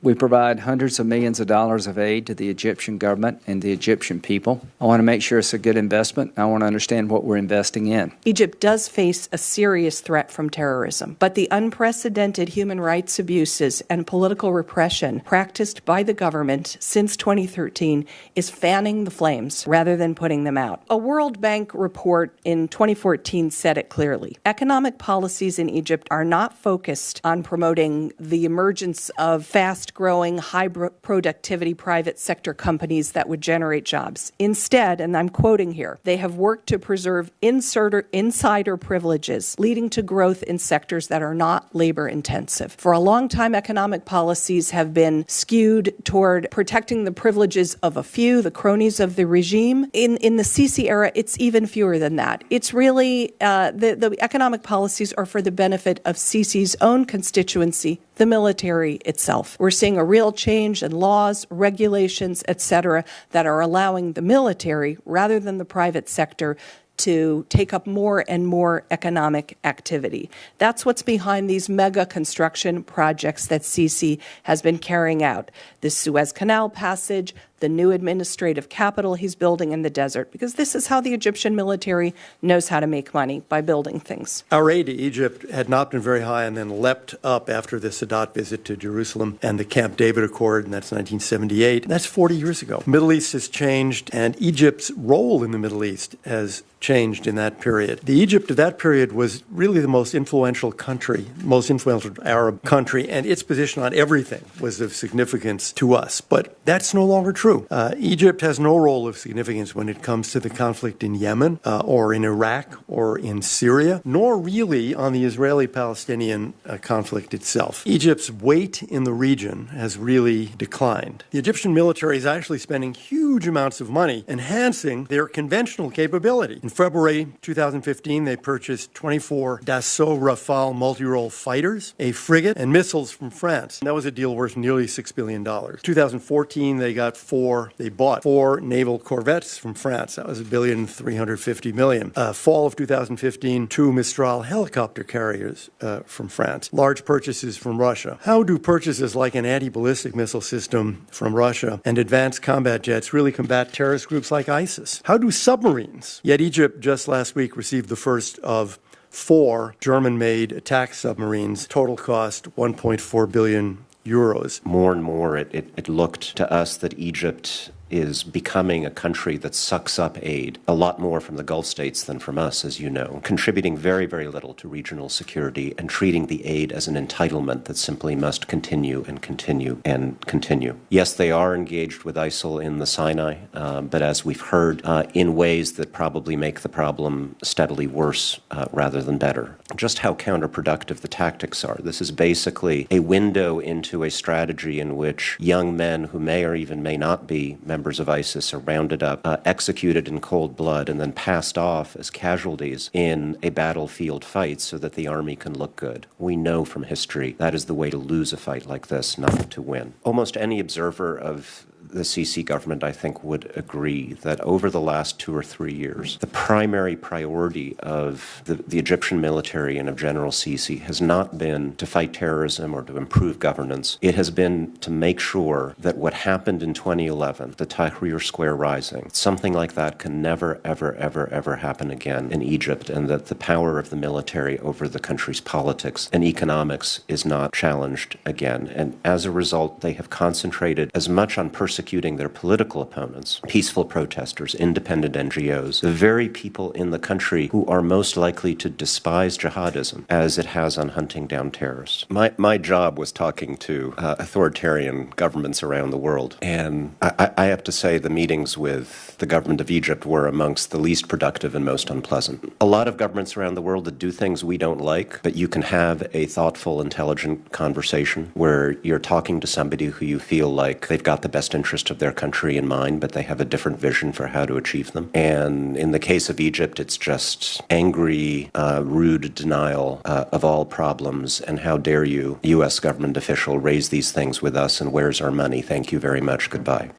We provide hundreds of millions of dollars of aid to the Egyptian government and the Egyptian people. I want to make sure it's a good investment. I want to understand what we're investing in. Egypt does face a serious threat from terrorism, but the unprecedented human rights abuses and political repression practiced by the government since 2013 is fanning the flames rather than putting them out. A World Bank report in 2014 said it clearly. Economic policies in Egypt are not focused on promoting the emergence of fast-growing, high-productivity private sector companies that would generate jobs. Instead, and I'm quoting here, they have worked to preserve insider privileges, leading to growth in sectors that are not labor-intensive. For a long time, economic policies have been skewed toward protecting the privileges of a few, the cronies of the regime. In the Sisi era, it's even fewer than that. It's really, the economic policies are for the benefit of Sisi's own constituency, the military itself. We're seeing a real change in laws, regulations, etc., that are allowing the military, rather than the private sector, to take up more and more economic activity. That's what's behind these mega construction projects that Sisi has been carrying out. The Suez Canal passage, the new administrative capital he's building in the desert, because this is how the Egyptian military knows how to make money, by building things. Our aid to Egypt had not been very high and then leapt up after the Sadat visit to Jerusalem and the Camp David Accord, and that's 1978. That's 40 years ago. The Middle East has changed, and Egypt's role in the Middle East has changed in that period. The Egypt of that period was really the most influential country, most influential Arab country, and its position on everything was of significance to us. But that's no longer true. Egypt has no role of significance when it comes to the conflict in Yemen or in Iraq or in Syria, nor really on the Israeli-Palestinian conflict itself. Egypt's weight in the region has really declined. The Egyptian military is actually spending huge amounts of money enhancing their conventional capability. In February 2015, they purchased 24 Dassault Rafale multi-role fighters, a frigate, and missiles from France. And that was a deal worth nearly $6 billion. 2014, they bought 4 naval corvettes from France. That was $1.35 billion. Fall of 2015, 2 Mistral helicopter carriers from France. Large purchases from Russia. How do purchases like an anti-ballistic missile system from Russia and advanced combat jets really combat terrorist groups like ISIS? How do submarines? Yet Egypt just last week received the first of 4 German-made attack submarines. Total cost €1.4 billion. More and more, it looked to us that Egypt is becoming a country that sucks up aid, a lot more from the Gulf states than from us, as you know, contributing very, very little to regional security and treating the aid as an entitlement that simply must continue and continue and continue. Yes, they are engaged with ISIL in the Sinai, but as we've heard, in ways that probably make the problem steadily worse rather than better. Just how counterproductive the tactics are. This is basically a window into a strategy in which young men who may or even may not be members of ISIS are rounded up, executed in cold blood, and then passed off as casualties in a battlefield fight so that the army can look good. We know from history that is the way to lose a fight like this, not to win. Almost any observer of the Sisi government, I think, would agree that over the last 2 or 3 years, the primary priority of the Egyptian military and of General Sisi has not been to fight terrorism or to improve governance. It has been to make sure that what happened in 2011, the Tahrir Square rising, something like that can never, ever, ever, ever happen again in Egypt, and that the power of the military over the country's politics and economics is not challenged again. And as a result, they have concentrated as much on persecuting their political opponents, peaceful protesters, independent NGOs, the very people in the country who are most likely to despise jihadism, as it has on hunting down terrorists. My job was talking to authoritarian governments around the world, and I have to say the meetings with the government of Egypt were amongst the least productive and most unpleasant. A lot of governments around the world that do things we don't like, but you can have a thoughtful, intelligent conversation where you're talking to somebody who you feel like they've got the best interest of their country in mind, but they have a different vision for how to achieve them. And in the case of Egypt, it's just angry, rude denial of all problems. And how dare you, U.S. government official, raise these things with us, and where's our money? Thank you very much. Goodbye.